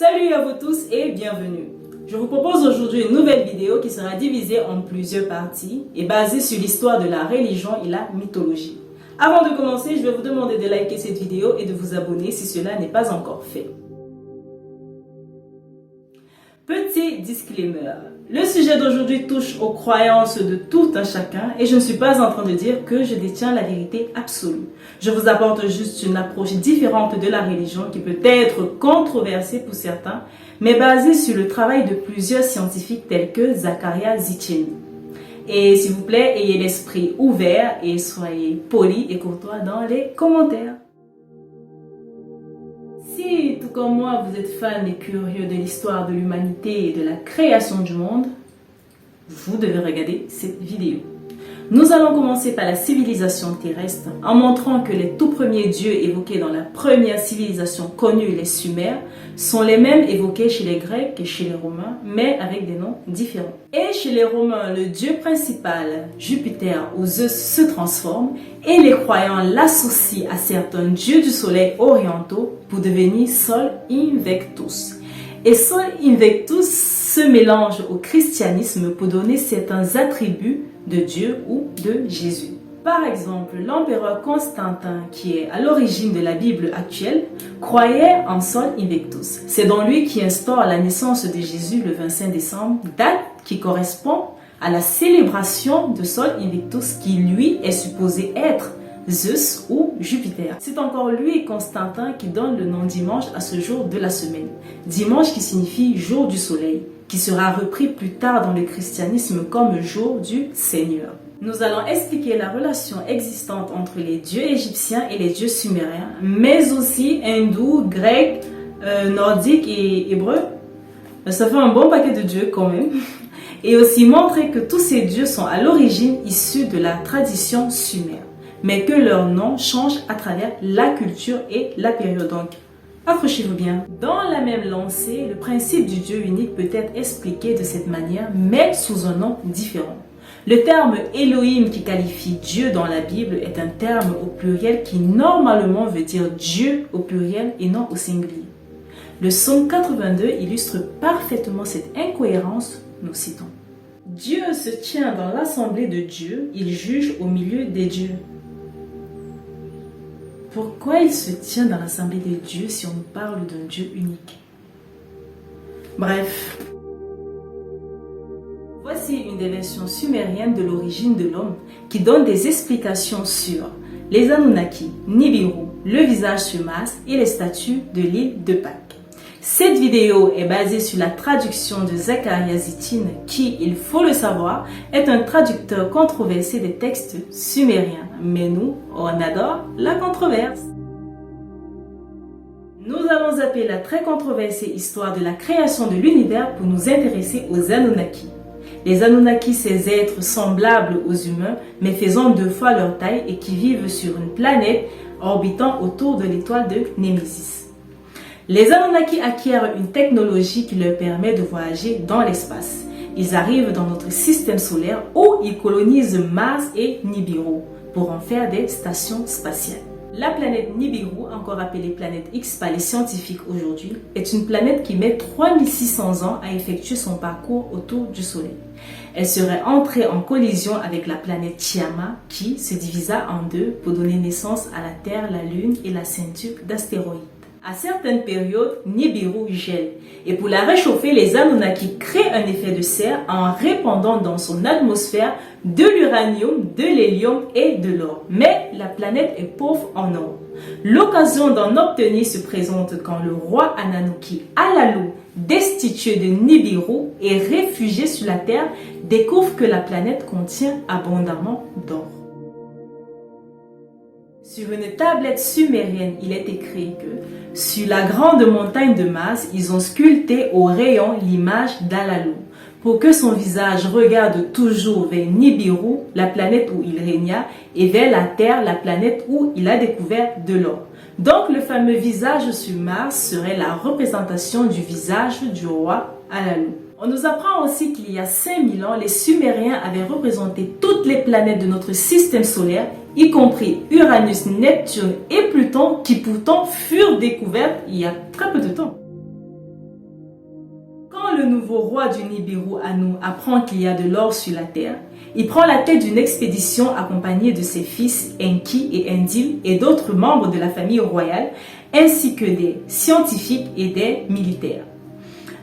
Salut à vous tous et bienvenue. Je vous propose aujourd'hui une nouvelle vidéo qui sera divisée en plusieurs parties et basée sur l'histoire de la religion et la mythologie. Avant de commencer, je vais vous demander de liker cette vidéo et de vous abonner si cela n'est pas encore fait. Petit disclaimer, le sujet d'aujourd'hui touche aux croyances de tout un chacun et je ne suis pas en train de dire que je détiens la vérité absolue. Je vous apporte juste une approche différente de la religion qui peut être controversée pour certains, mais basée sur le travail de plusieurs scientifiques tels que Zecharia Sitchin. Et s'il vous plaît, ayez l'esprit ouvert et soyez polis et courtois dans les commentaires. Si, tout comme moi, vous êtes fan et curieux de l'histoire de l'humanité et de la création du monde, vous devez regarder cette vidéo. Nous allons commencer par la civilisation terrestre en montrant que les tout premiers dieux évoqués dans la première civilisation connue, les Sumériens, sont les mêmes évoqués chez les Grecs et chez les Romains, mais avec des noms différents. Et chez les Romains, le dieu principal, Jupiter ou Zeus, se transforme et les croyants l'associent à certains dieux du soleil orientaux pour devenir Sol Invictus. Et Sol Invictus se mélange au christianisme pour donner certains attributs de Dieu ou de Jésus. Par exemple, l'empereur Constantin, qui est à l'origine de la Bible actuelle, croyait en Sol Invictus. C'est donc lui qui instaure la naissance de Jésus le 25 décembre, date qui correspond à la célébration de Sol Invictus qui lui est supposé être Zeus ou Jupiter. C'est encore lui, Constantin, qui donne le nom dimanche à ce jour de la semaine. Dimanche qui signifie jour du soleil, qui sera repris plus tard dans le christianisme comme jour du Seigneur. Nous allons expliquer la relation existante entre les dieux égyptiens et les dieux sumériens, mais aussi hindous, grecs, nordiques et hébreux. Ça fait un bon paquet de dieux quand même. Et aussi montrer que tous ces dieux sont à l'origine issus de la tradition sumère, mais que leur nom change à travers la culture et la période. Donc, accrochez-vous bien. Dans la même lancée, le principe du Dieu unique peut être expliqué de cette manière, mais sous un nom différent. Le terme Elohim qui qualifie Dieu dans la Bible est un terme au pluriel qui normalement veut dire Dieu au pluriel et non au singulier. Le psaume 82 illustre parfaitement cette incohérence, nous citons. Dieu se tient dans l'assemblée de Dieu, il juge au milieu des dieux. Pourquoi il se tient dans l'assemblée des dieux si on nous parle d'un Dieu unique? Bref. Voici une des versions sumériennes de l'origine de l'homme qui donne des explications sur les Anunnaki, Nibiru, le visage sur Mars et les statues de l'île de Pâques. Cette vidéo est basée sur la traduction de Zecharia Sitchin qui, il faut le savoir, est un traducteur controversé des textes sumériens. Mais nous, on adore la controverse. Nous allons zapper la très controversée histoire de la création de l'univers pour nous intéresser aux Anunnaki. Les Anunnaki, ces êtres semblables aux humains, mais faisant 2 fois leur taille et qui vivent sur une planète orbitant autour de l'étoile de Némésis. Les Anunnaki acquièrent une technologie qui leur permet de voyager dans l'espace. Ils arrivent dans notre système solaire où ils colonisent Mars et Nibiru pour en faire des stations spatiales. La planète Nibiru, encore appelée planète X par les scientifiques aujourd'hui, est une planète qui met 3600 ans à effectuer son parcours autour du Soleil. Elle serait entrée en collision avec la planète Tiamat qui se divisa en 2 pour donner naissance à la Terre, la Lune et la ceinture d'astéroïdes. À certaines périodes, Nibiru gèle et pour la réchauffer, les Anunnaki créent un effet de serre en répandant dans son atmosphère de l'uranium, de l'hélium et de l'or. Mais la planète est pauvre en or. L'occasion d'en obtenir se présente quand le roi Ananuki Alalu, destitué de Nibiru et réfugié sur la Terre, découvre que la planète contient abondamment d'or. Sur une tablette sumérienne, il est écrit que sur la grande montagne de Mars, ils ont sculpté au rayon l'image d'Alalu pour que son visage regarde toujours vers Nibiru, la planète où il régna, et vers la Terre, la planète où il a découvert de l'or. Donc le fameux visage sur Mars serait la représentation du visage du roi Alalu. On nous apprend aussi qu'il y a 5000 ans, les Sumériens avaient représenté toutes les planètes de notre système solaire, y compris Uranus, Neptune et Pluton, qui pourtant furent découvertes il y a très peu de temps. le nouveau roi du Nibiru, Anu, apprend qu'il y a de l'or sur la terre, il prend la tête d'une expédition accompagné de ses fils Enki et Enlil et d'autres membres de la famille royale, ainsi que des scientifiques et des militaires.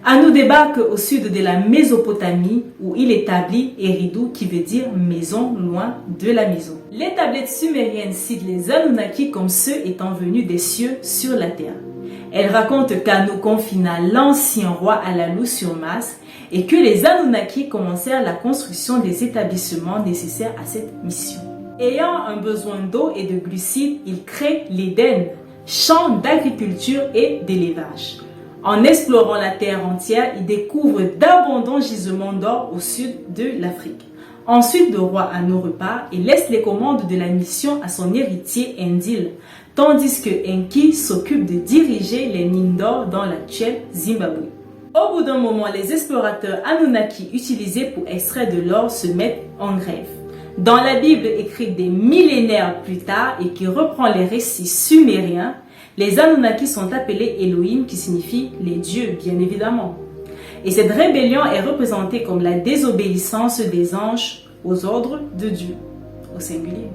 Anu débarque au sud de la Mésopotamie où il établit Eridu qui veut dire maison loin de la maison. Les tablettes sumériennes citent les Anunnaki comme ceux étant venus des cieux sur la terre. Elles racontent qu'Anu confina l'ancien roi Alalu sur Mars et que les Anunnaki commencèrent la construction des établissements nécessaires à cette mission. Ayant un besoin d'eau et de glucides, ils créent l'Éden, champ d'agriculture et d'élevage. En explorant la terre entière, ils découvrent d'abondants gisements d'or au sud de l'Afrique. Ensuite, le roi Anu repart et laisse les commandes de la mission à son héritier Enlil, tandis que Enki s'occupe de diriger les mines d'or dans l'actuel Zimbabwe. Au bout d'un moment, les explorateurs Anunnaki utilisés pour extraire de l'or se mettent en grève. Dans la Bible écrite des millénaires plus tard et qui reprend les récits sumériens, les Anunnaki sont appelés Elohim qui signifie les dieux, bien évidemment. Et cette rébellion est représentée comme la désobéissance des anges aux ordres de Dieu, au singulier.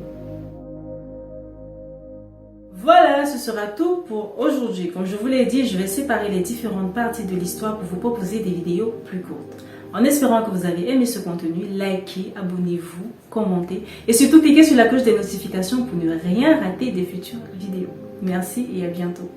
Voilà, ce sera tout pour aujourd'hui. Comme je vous l'ai dit, je vais séparer les différentes parties de l'histoire pour vous proposer des vidéos plus courtes. En espérant que vous avez aimé ce contenu, likez, abonnez-vous, commentez et surtout cliquez sur la cloche des notifications pour ne rien rater des futures vidéos. Merci et à bientôt.